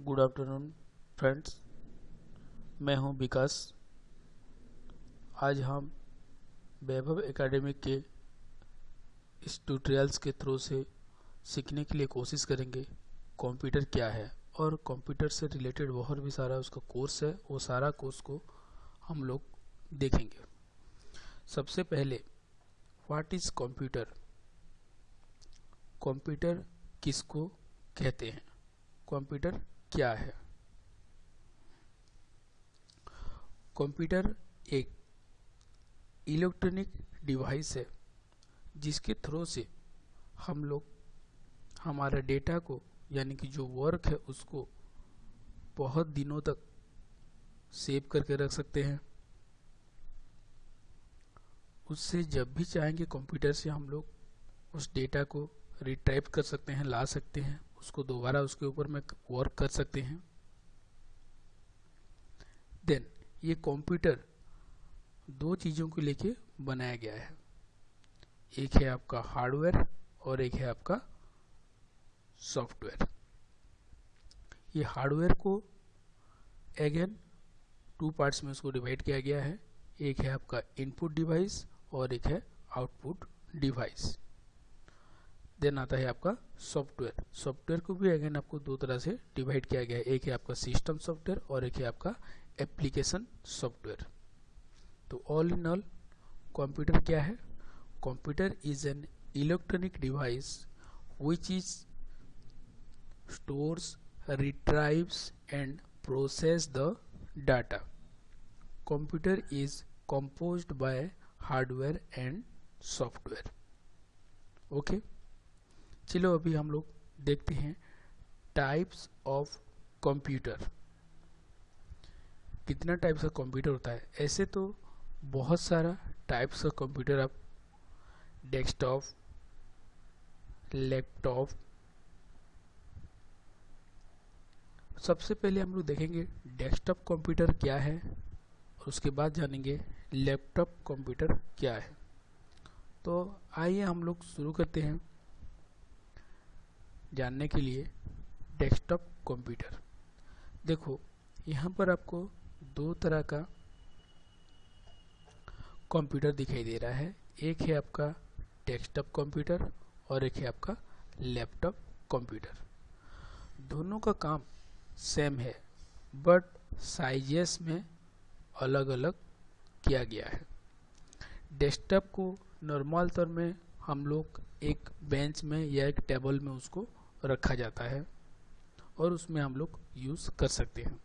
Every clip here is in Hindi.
गुड आफ्टरनून फ्रेंड्स, मैं हूं विकास। आज हम वैभव एकेडमिक के इस ट्यूटोरियल्स के थ्रू से सीखने के लिए कोशिश करेंगे कंप्यूटर क्या है, और कंप्यूटर से रिलेटेड और भी सारा उसका कोर्स है। वो सारा कोर्स को हम लोग देखेंगे। सबसे पहले व्हाट इज कंप्यूटर, कंप्यूटर किसको कहते हैं, कंप्यूटर क्या है। कंप्यूटर एक इलेक्ट्रॉनिक डिवाइस है जिसके थ्रू से हम लोग हमारा डेटा को, यानी कि जो वर्क है, उसको बहुत दिनों तक सेव करके रख सकते हैं। उससे जब भी चाहेंगे कंप्यूटर से हम लोग उस डेटा को रिट्राइव कर सकते हैं, ला सकते हैं, उसको दोबारा उसके ऊपर में वर्क कर सकते हैं। देन ये कंप्यूटर दो चीज़ों को लेके बनाया गया है। एक है आपका हार्डवेयर और एक है आपका सॉफ्टवेयर। ये हार्डवेयर को अगेन टू पार्ट्स में उसको डिवाइड किया गया है। एक है आपका इनपुट डिवाइस और एक है आउटपुट डिवाइस। देन आता है आपका सॉफ्टवेयर। सॉफ्टवेयर को भी अगेन आपको दो तरह से डिवाइड किया गया है। एक है आपका सिस्टम सॉफ्टवेयर और एक है आपका एप्लीकेशन सॉफ्टवेयर। तो ऑल इन ऑल कंप्यूटर क्या है? Computer is an electronic device which is stores, retrieves and process the data. Computer is composed by hardware and software. Okay, चलो अभी हम लोग देखते हैं टाइप्स ऑफ कंप्यूटर। कितना टाइप्स का कंप्यूटर होता है? ऐसे तो बहुत सारा टाइप्स का कंप्यूटर, आप डेस्कटॉप, लैपटॉप। सबसे पहले हम लोग देखेंगे डेस्कटॉप कंप्यूटर क्या है और उसके बाद जानेंगे लैपटॉप कंप्यूटर क्या है। तो आइए हम लोग शुरू करते हैं जानने के लिए डेस्कटॉप कंप्यूटर। देखो, यहाँ पर आपको दो तरह का कंप्यूटर दिखाई दे रहा है। एक है आपका डेस्कटॉप कंप्यूटर और एक है आपका लैपटॉप कंप्यूटर। दोनों का काम सेम है, बट साइजेस में अलग अलग किया गया है। डेस्कटॉप को नॉर्मल तौर में हम लोग एक बेंच में या एक टेबल में उसको रखा जाता है और उसमें हम लोग यूज़ कर सकते हैं।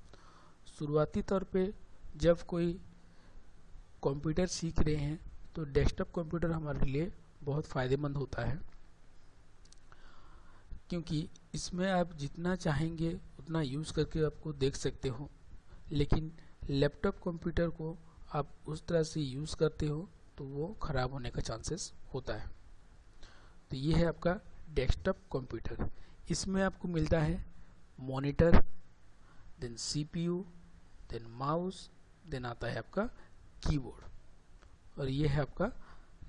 शुरुआती तौर पे जब कोई कंप्यूटर सीख रहे हैं तो डेस्कटॉप कंप्यूटर हमारे लिए बहुत फ़ायदेमंद होता है, क्योंकि इसमें आप जितना चाहेंगे उतना यूज़ करके आपको देख सकते हो। लेकिन लैपटॉप कंप्यूटर को आप उस तरह से यूज़ करते हो तो वो ख़राब होने का चांसेस होता है। तो ये है आपका डेस्कटॉप कंप्यूटर। इसमें आपको मिलता है monitor, then CPU, then mouse, then आता है आपका कीबोर्ड। और ये है आपका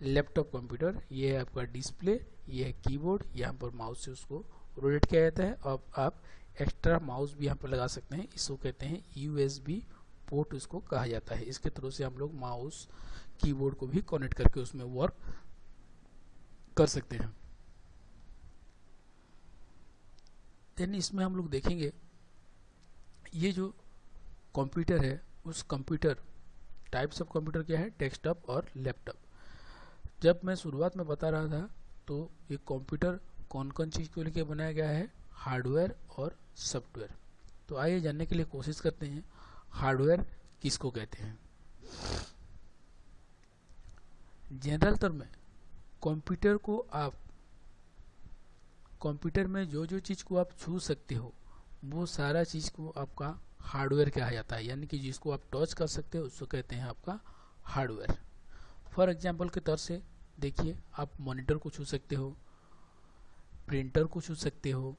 लैपटॉप कंप्यूटर। ये है आपका डिस्प्ले, ये है कीबोर्ड, यहाँ पर माउस से उसको रोटेट किया जाता है। अब आप एक्स्ट्रा माउस भी यहाँ पर लगा सकते हैं। इसको कहते हैं यूएसबी पोर्ट, इसको कहा जाता है। इसके थ्रू से हम लोग माउस, कीबोर्ड को भी कनेक्ट करके उसमें वर्क कर सकते हैं। देन इसमें हम लोग देखेंगे ये जो कंप्यूटर है, उस कंप्यूटर टाइप्स ऑफ कंप्यूटर क्या है, डेस्कटॉप और लैपटॉप। जब मैं शुरुआत में बता रहा था तो ये कंप्यूटर कौन कौन चीज़ को लेकर बनाया गया है, हार्डवेयर और सॉफ्टवेयर। तो आइए जानने के लिए कोशिश करते हैं हार्डवेयर किसको कहते हैं। जनरल तौर में कंप्यूटर को आप, कंप्यूटर में जो जो चीज़ को आप छू सकते हो वो सारा चीज़ को आपका हार्डवेयर कहा जाता है। यानी कि जिसको आप टच कर सकते हो उसको कहते हैं आपका हार्डवेयर। फॉर एग्जांपल के तौर से देखिए, आप मॉनिटर को छू सकते हो, प्रिंटर को छू सकते हो,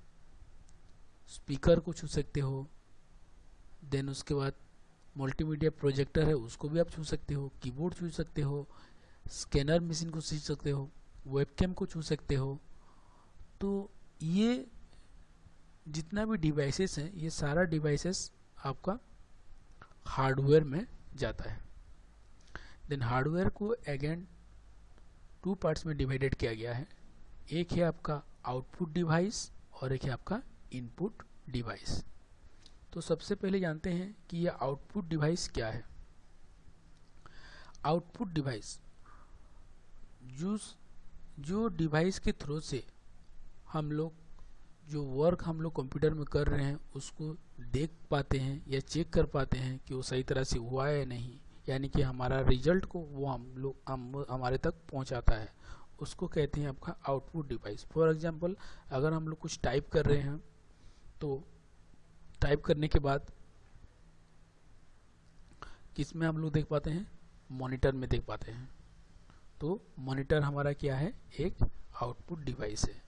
स्पीकर को छू सकते हो, देन उसके बाद मल्टीमीडिया प्रोजेक्टर है उसको भी आप छू सकते हो, कीबोर्ड छू सकते हो, स्कैनर मशीन को छू सकते हो, वेबकैम को छू सकते हो। तो ये जितना भी डिवाइसेस हैं ये सारा डिवाइसेस आपका हार्डवेयर में जाता है। देन हार्डवेयर को अगेन 2 पार्ट्स में डिवाइडेड किया गया है। एक है आपका आउटपुट डिवाइस और एक है आपका इनपुट डिवाइस। तो सबसे पहले जानते हैं कि यह आउटपुट डिवाइस क्या है। आउटपुट डिवाइस जो डिवाइस के थ्रू से हम लोग जो वर्क हम लोग कंप्यूटर में कर रहे हैं उसको देख पाते हैं या चेक कर पाते हैं कि वो सही तरह से हुआ है या नहीं, यानी कि हमारा रिजल्ट को वो हमारे तक पहुंचाता है, उसको कहते हैं आपका आउटपुट डिवाइस। फॉर एग्जांपल अगर हम लोग कुछ टाइप कर रहे हैं तो टाइप करने के बाद किस में हम लोग देख पाते हैं, मॉनिटर में देख पाते हैं। तो मॉनिटर हमारा क्या है, एक आउटपुट डिवाइस है।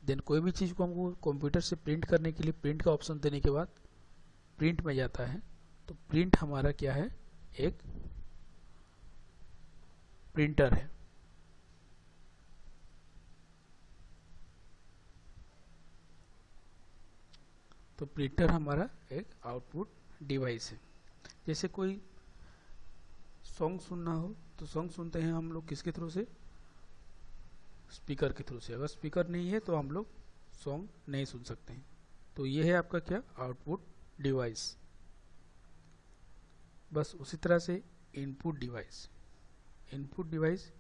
देन कोई भी चीज़ को हमको कंप्यूटर से प्रिंट करने के लिए प्रिंट का ऑप्शन देने के बाद प्रिंट में जाता है, तो प्रिंट हमारा क्या है, एक प्रिंटर है। तो प्रिंटर हमारा एक आउटपुट डिवाइस है। जैसे कोई सॉन्ग सुनना हो तो सॉन्ग सुनते हैं हम लोग किसके थ्रू से, स्पीकर के थ्रू से। अगर स्पीकर नहीं है तो हम लोग सॉन्ग नहीं सुन सकते हैं। तो ये है आपका क्या, आउटपुट डिवाइस। बस उसी तरह से इनपुट डिवाइस। इनपुट डिवाइस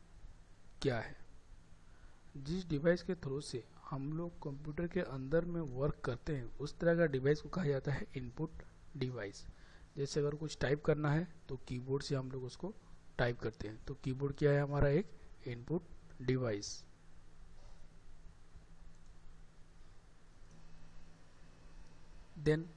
क्या है, जिस डिवाइस के थ्रू से हम लोग कंप्यूटर के अंदर में वर्क करते हैं उस तरह का डिवाइस को कहा जाता है इनपुट डिवाइस। जैसे अगर कुछ टाइप करना है तो कीबोर्ड से हम लोग उसको टाइप करते हैं, तो कीबोर्ड क्या है, हमारा एक इनपुट डिवाइस। देन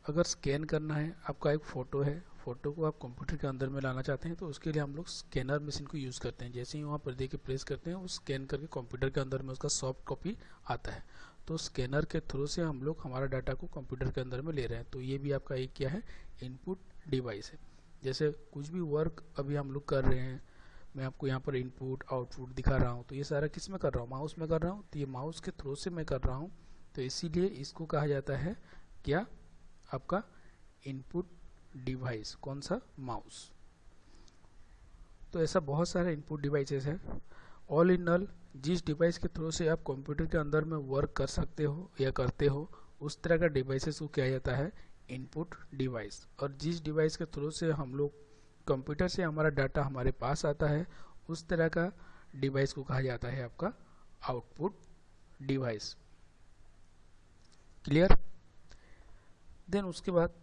अगर स्कैन करना है, आपका एक फ़ोटो है, फ़ोटो को आप कंप्यूटर के अंदर में लाना चाहते हैं तो उसके लिए हम लोग स्कैनर मशीन को यूज़ करते हैं। जैसे ही वहाँ पर देखिए प्रेस करते हैं वो स्कैन करके कंप्यूटर के अंदर में उसका सॉफ्ट कॉपी आता है। तो स्कैनर के थ्रू से हम लोग हमारा डाटा को कंप्यूटर के अंदर में ले रहे हैं। तो ये भी आपका एक क्या है, इनपुट डिवाइस है। जैसे कुछ भी वर्क अभी हम लोग कर रहे हैं, मैं आपको यहाँ पर इनपुट आउटपुट दिखा रहा हूँ, तो ये सारा किस में कर रहा हूँ, माउस में कर रहा हूँ। तो ये माउस के थ्रू से मैं कर रहा हूँ, तो इसीलिए इसको कहा जाता है क्या, आपका इनपुट डिवाइस। कौन सा, माउस। तो ऐसा बहुत सारे इनपुट डिवाइसेस है। ऑल इन ऑल जिस डिवाइस के थ्रू से आप कंप्यूटर के अंदर में वर्क कर सकते हो या करते हो उस तरह का डिवाइसेस को कहा जाता है इनपुट डिवाइस। और जिस डिवाइस के थ्रू से हम लोग कंप्यूटर से हमारा डाटा हमारे पास आता है उस तरह का डिवाइस को कहा जाता है आपका आउटपुट डिवाइस। क्लियर। देन उसके बाद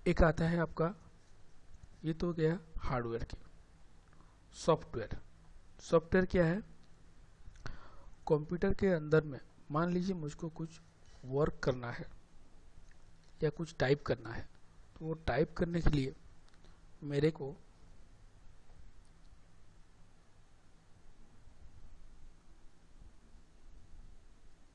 एक आता है आपका, ये तो गया हार्डवेयर की, सॉफ्टवेयर। सॉफ्टवेयर क्या है, कंप्यूटर के अंदर में मान लीजिए मुझको कुछ वर्क करना है या कुछ टाइप करना है, तो वो टाइप करने के लिए मेरे को